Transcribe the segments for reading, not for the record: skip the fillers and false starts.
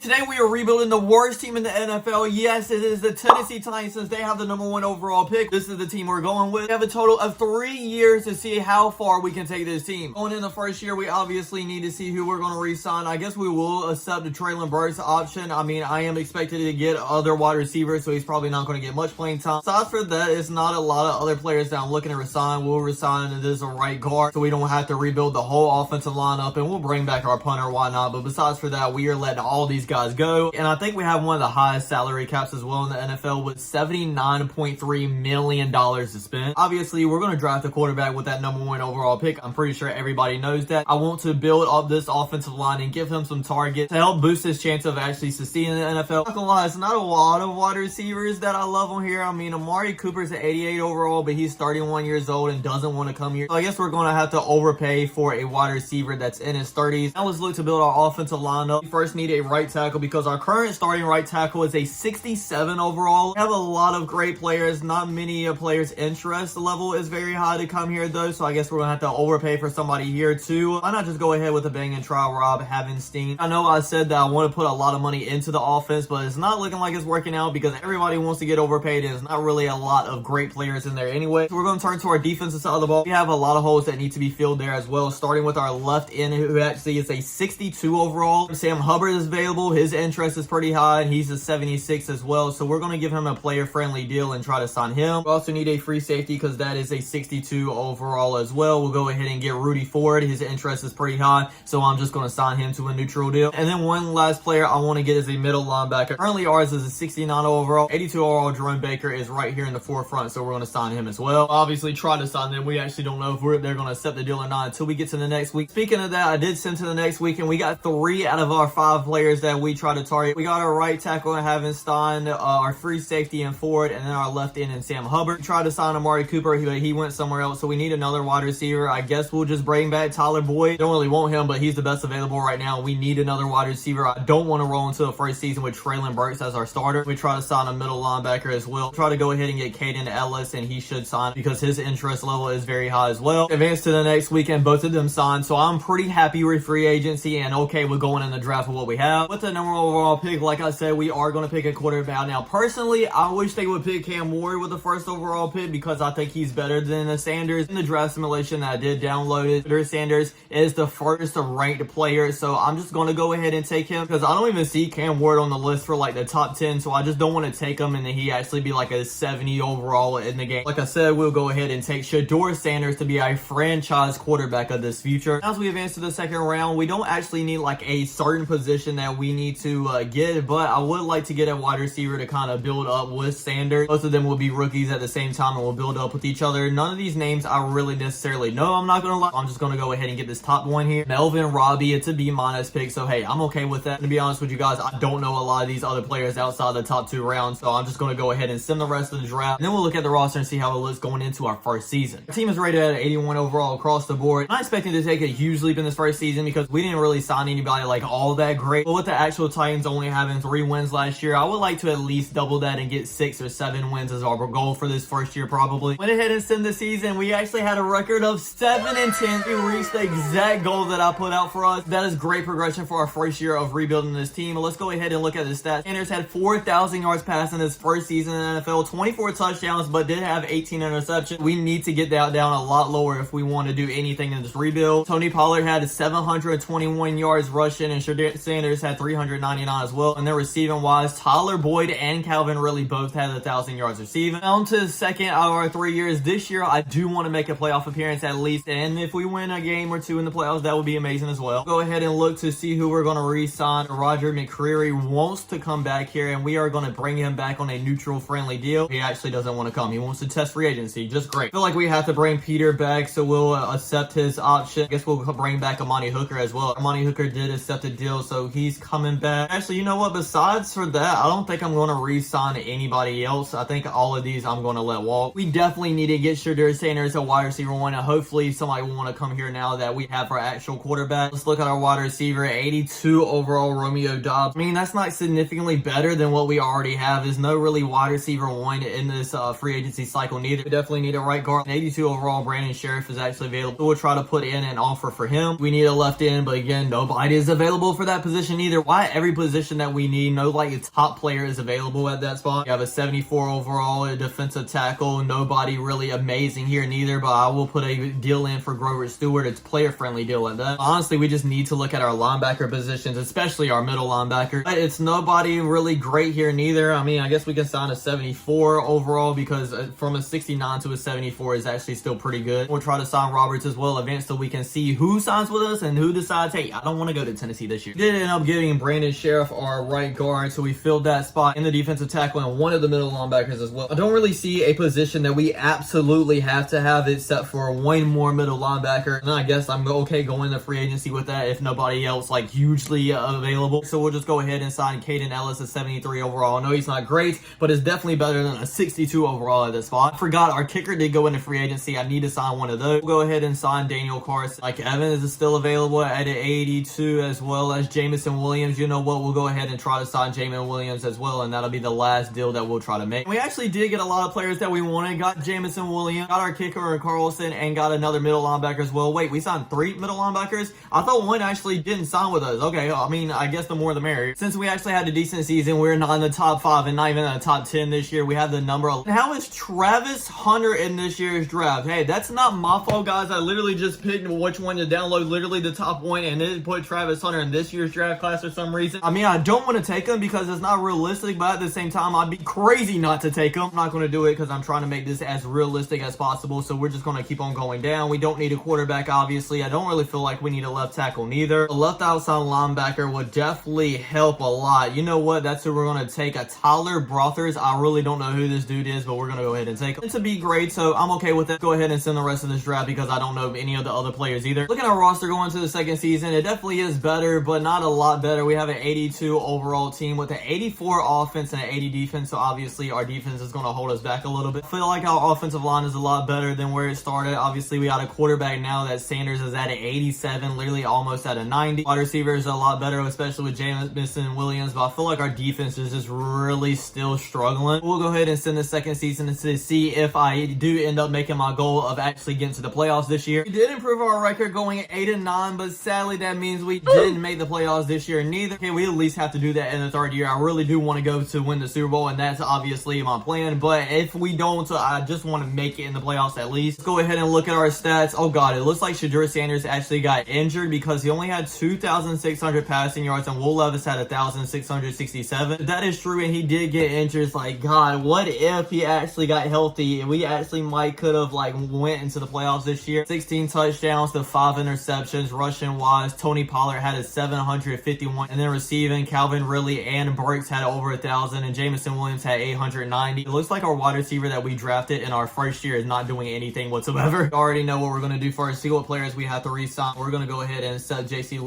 Today we are rebuilding the worst team in the NFL. Yes, it is the Tennessee Titans since they have the #1 overall pick. This is the team we're going with. We have a total of 3 years to see how far we can take this team. Going in the first year, we obviously need to see who we're going to re-sign. I guess we will accept the Traylon Burks option. I mean, I am expected to get other wide receivers, so he's probably not going to get much playing time. Aside for that, it's not a lot of other players that I'm looking to resign. We'll resign this right guard, so we don't have to rebuild the whole offensive lineup, and we'll bring back our punter, why not? But besides for that, we are letting all these guys go. And I think we have one of the highest salary caps as well in the NFL with $79.3 million to spend. Obviously, we're going to draft a quarterback with that #1 overall pick. I'm pretty sure everybody knows that. I want to build up this offensive line and give him some targets to help boost his chance of actually succeeding in the NFL. Not gonna lie, it's not a lot of wide receivers that I love on here. I mean, Amari Cooper's at 88 overall, but he's 31 years old and doesn't want to come here. So I guess we're going to have to overpay for a wide receiver that's in his 30s. Now let's look to build our offensive lineup. We first need a right tackle because our current starting right tackle is a 67 overall. We have a lot of great players. Not many players' interest level is very high to come here though, so I guess we're gonna have to overpay for somebody here too. Why not just go ahead with a bang and try Rob Havenstein? I know I said that I want to put a lot of money into the offense, but it's not looking like it's working out because everybody wants to get overpaid and there's not really a lot of great players in there anyway. So we're going to turn to our defensive side of the ball. We have a lot of holes that need to be filled there as well, starting with our left end, who actually is a 62 overall. Sam Hubbard is available. His interest is pretty high and he's a 76 as well, so we're going to give him a player friendly deal and try to sign him. We also need a free safety because that is a 62 overall as well. We'll go ahead and get Rudy Ford. His interest is pretty high, so I'm just going to sign him to a neutral deal. And then one last player I want to get is a middle linebacker. Currently ours is a 69 overall. 82 overall Jerome Baker is right here in the forefront, so we're going to sign him as well. Obviously try to sign them. We actually don't know if they're going to accept the deal or not until we get to the next week. Speaking of that, I did send to the next week and we got 3 out of our 5 players that we try to target. We got our right tackle in Havenstein, our free safety in Ford, and then our left end in Sam Hubbard. We tried to sign Amari Cooper, but he went somewhere else, so we need another wide receiver. I guess we'll just bring back Tyler Boyd. Don't really want him, but he's the best available right now. We need another wide receiver. I don't want to roll into the first season with Traylon Burks as our starter. We try to sign a middle linebacker as well. Try to go ahead and get Caden Ellis, and he should sign because his interest level is very high as well. Advance to the next weekend, both of them signed, so I'm pretty happy with free agency and okay with going in the draft with what we have. With the #1 overall pick, like I said, we are going to pick a quarterback. Now, personally, I wish they would pick Cam Ward with the first overall pick because I think he's better than Sanders. In the draft simulation that I did download it, Sanders is the first ranked player, so I'm just going to go ahead and take him because I don't even see Cam Ward on the list for like the top 10, so I just don't want to take him and then he actually be like a 70 overall in the game. Like I said, we'll go ahead and take Shedeur Sanders to be a franchise quarterback of this future. As we advance to the second round, we don't actually need like a certain position that we need to get, but I would like to get a wide receiver to kind of build up with Sanders. Both of them will be rookies at the same time and will build up with each other. None of these names I really necessarily know. I'm not going to lie. I'm just going to go ahead and get this top one here. Melvin Robbie, it's a B- pick, so hey, I'm okay with that. To be honest with you guys, I don't know a lot of these other players outside the top 2 rounds, so I'm just going to go ahead and send the rest of the draft, and then we'll look at the roster and see how it looks going into our first season. Our team is rated at 81 overall across the board. I'm not expecting to take a huge leap in this first season because we didn't really sign anybody like all that great, but with the actual Titans only having 3 wins last year, I would like to at least double that and get 6 or 7 wins as our goal for this first year probably. Went ahead and send the season. We actually had a record of 7-10. We reached the exact goal that I put out for us. That is great progression for our first year of rebuilding this team. Let's go ahead and look at the stats. Sanders had 4,000 yards passing his first season in the NFL, 24 touchdowns, but did have 18 interceptions. We need to get that down a lot lower if we want to do anything in this rebuild. Tony Pollard had 721 yards rushing, and Shedeur Sanders had 399 as well. And then receiving wise, Tyler Boyd and Calvin really both had 1,000 yards receiving. On to the second out of our 3 years. This year, I do want to make a playoff appearance at least, and if we win a game or 2 in the playoffs, that would be amazing as well. Go ahead and look to see who we're going to re-sign. Roger McCreary wants to come back here, and we are going to bring him back on a neutral friendly deal. He actually doesn't want to come. He wants to test free agency. Just great. I feel like we have to bring Peter back, so we'll accept his option. I guess we'll bring back Amani Hooker as well. Amani Hooker did accept a deal, so he's coming back. Actually, you know what? Besides for that, I don't think I'm going to re-sign anybody else. I think all of these I'm going to let walk. We definitely need to get Shedeur Sanders a wide receiver 1, and hopefully somebody will want to come here now that we have our actual quarterback. Let's look at our wide receiver. 82 overall Romeo Doubs. I mean, that's not significantly better than what we already have. There's no really wide receiver 1 in this free agency cycle neither. We definitely need a right guard. 82 overall Brandon Sheriff is actually available. So we'll try to put in an offer for him. We need a left end, but again, nobody is available for that position either. Why every position that we need, no like top player is available at that spot. You have a 74 overall, a defensive tackle, nobody really amazing here neither, but I will put a deal in for Grover Stewart. It's player friendly deal at that. Honestly, we just need to look at our linebacker positions, especially our middle linebacker. But it's nobody really great here neither. I mean, I guess we can sign a 74 overall because from a 69 to a 74 is actually still pretty good. We'll try to sign Roberts as well, advance, so we can see who signs with us and who decides, hey, I don't want to go to Tennessee this year. We did end up getting Brandon Sheriff, our right guard, so we filled that spot in the defensive tackle and one of the middle linebackers as well. I don't really see a position that we absolutely have to have except for one more middle linebacker, and I guess I'm okay going to free agency with that if nobody else like hugely available. So we'll just go ahead and sign Caden Ellis, a 73 overall. I know he's not great, but it's definitely better than a 62 overall at this spot. I forgot our kicker did go into free agency. I need to sign one of those. We'll go ahead and sign Daniel Carson. Like Evans is still available at an 82, as well as Jamison Williams. You know what? We'll go ahead and try to sign Jamin Williams as well, and that'll be the last deal that we'll try to make. We actually did get a lot of players that we wanted. Got Jamison Williams, got our kicker Carlson, and got another middle linebacker as well. Wait, we signed 3 middle linebackers? I thought one actually didn't sign with us. Okay, I mean, I guess the more the merrier. Since we actually had a decent season, we're not in the top 5 and not even in the top 10 this year. We have the number 11. How is Travis Hunter in this year's draft? Hey, that's not my fault, guys. I literally just picked which one to download, literally the top one, and then put Travis Hunter in this year's draft class for some reason. I mean, I don't want to take him because it's not realistic, but at the same time, I'd be crazy not to take him. I'm not going to do it because I'm trying to make this as realistic as possible, so we're just going to keep on going down. We don't need a quarterback, obviously. I don't really feel like we need a left tackle neither. A left outside linebacker would definitely help a lot. You know what? That's who we're going to take. A Tyler Brothers. I really don't know who this dude is, but we're going to go ahead and take him. It's to be great, so I'm okay with it. Go ahead and send the rest of this draft because I don't know any of the other players either. Look at our roster going to the second season. It definitely is better, but not a lot better. We have an 82 overall team with an 84 offense and an 80 defense, so obviously our defense is going to hold us back a little bit. I feel like our offensive line is a lot better than where it started. Obviously, we got a quarterback now that Sanders is at an 87, literally almost at a 90. Wide receivers are a lot better, especially with Jamison Williams, but I feel like our defense is just really still struggling. We'll go ahead and send the second season to see if I do end up making my goal of actually getting to the playoffs this year. We did improve our record going 8-9, but sadly that means we didn't make the playoffs this year neither. Okay, we at least have to do that in the third year. I really do want to go to win the Super Bowl, and that's obviously my plan, but if we don't, I just want to make it in the playoffs at least. Let's go ahead and look at our stats. Oh god, it looks like Shadur Sanders actually got injured because he only had 2,600 passing yards and Will Levis had 1,667. That is true, and he did get injured. It's like, god, what if he actually got healthy and we actually might could have like went into the playoffs this year. 16 touchdowns to 5 interceptions. Rushing wise, Tony Pollard had a 751, and then receiving, Calvin Ridley and Burks had over 1,000, and Jamison Williams had 890. It looks like our wide receiver that we drafted in our first year is not doing anything whatsoever. We already know what we're going to do first, see what players we have to re-sign. We're going to go ahead and accept JC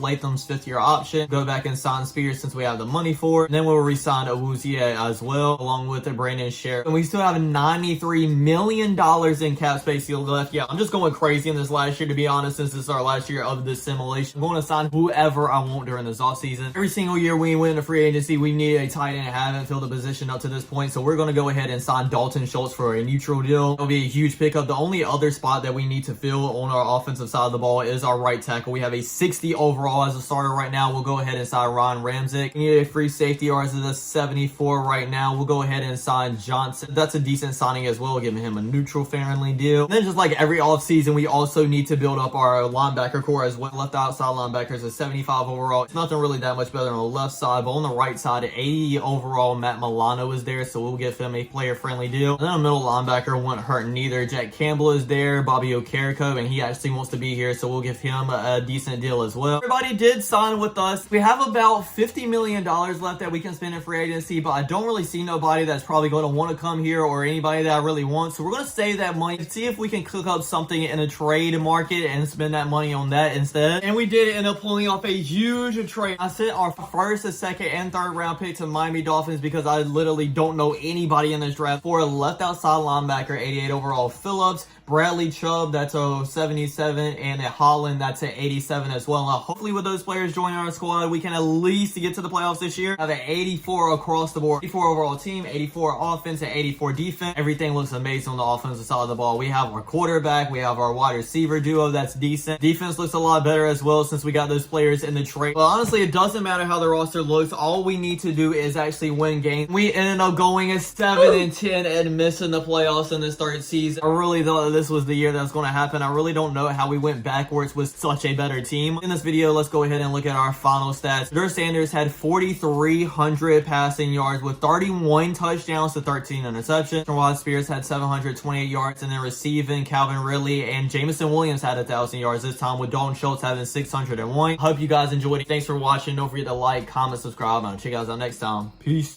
Latham's 5th-year option, go back and sign Spears since we have the money for it, and then we'll re-sign Awuzie as well, along with Brandon Sheriff. And we still have $93 million in cap space left. Yeah, I'm just going crazy in this last year, to be honest, since this is our last year of this simulation. I'm going to sign whoever I want during this offseason. Every single year we win a free agency, we need a tight end and haven't filled the position up to this point, so we're going to go ahead and sign Dalton Schultz for a neutral deal. It'll be a huge pickup. The only other spot that we need to fill on our offensive side of the ball is our right tackle. We have a 60 overall as a starter right now. We'll go ahead and sign Ron Ramczyk. We need a free safety, ours is a 74 right now. We'll go ahead and sign Johnson. That's a decent signing as well, giving him a neutral friendly deal. And then just like every offseason, we also need to build up our linebacker core as well. Left outside linebackers is 75 overall. It's nothing really that much better on the left side, but on the right side, 80 overall, Matt Milano is there, so we'll give him a player friendly deal. And then a middle linebacker won't hurt neither. Jack Campbell is there, Bobby Okereke, and he actually wants to be here, so we'll give him a decent deal as well. Everybody did sign with us. We have about $50 million left that we can spend in free agency, but I don't really see nobody that's probably going to want to come here or anybody that I really want, so we're going to save that money and see if we can cook up something in a trade market and spend that money on that instead. And we did end up pulling off a huge trade. I sent our first, second, and third round pick to Miami Dolphins because I literally don't know anybody in this draft for a left outside linebacker, 88 overall Phillips, Bradley Chubb, that's a 77, and at Holland, that's an 87 as well. Hopefully with those players joining our squad, we can at least get to the playoffs this year. Have an 84 across the board, 84 overall team, 84 offense, and 84 defense. Everything looks amazing on the offensive side of the ball. We have our quarterback, we have our wide receiver duo that's decent. Defense looks a lot better as well since we got those players in the trade. Well, honestly, it doesn't matter how the roster looks. All we need to do is actually win games. We ended up going at 7-10 and missing the playoffs in this third season. I really thought this was the year that was going to happen. I really don't know how we went backwards with such a better team. In this video, let's go ahead and look at our final stats. Drew Sanders had 4,300 passing yards with 31 touchdowns to 13 interceptions. Rod Spears had 728 yards, and then receiving, Calvin Ridley and Jameson Williams had 1,000 yards this time, with Dalton Schultz having 601. Hope you guys enjoyed it. Thanks for watching. Don't forget to like, comment, subscribe, and I'll check you guys out next time. Peace.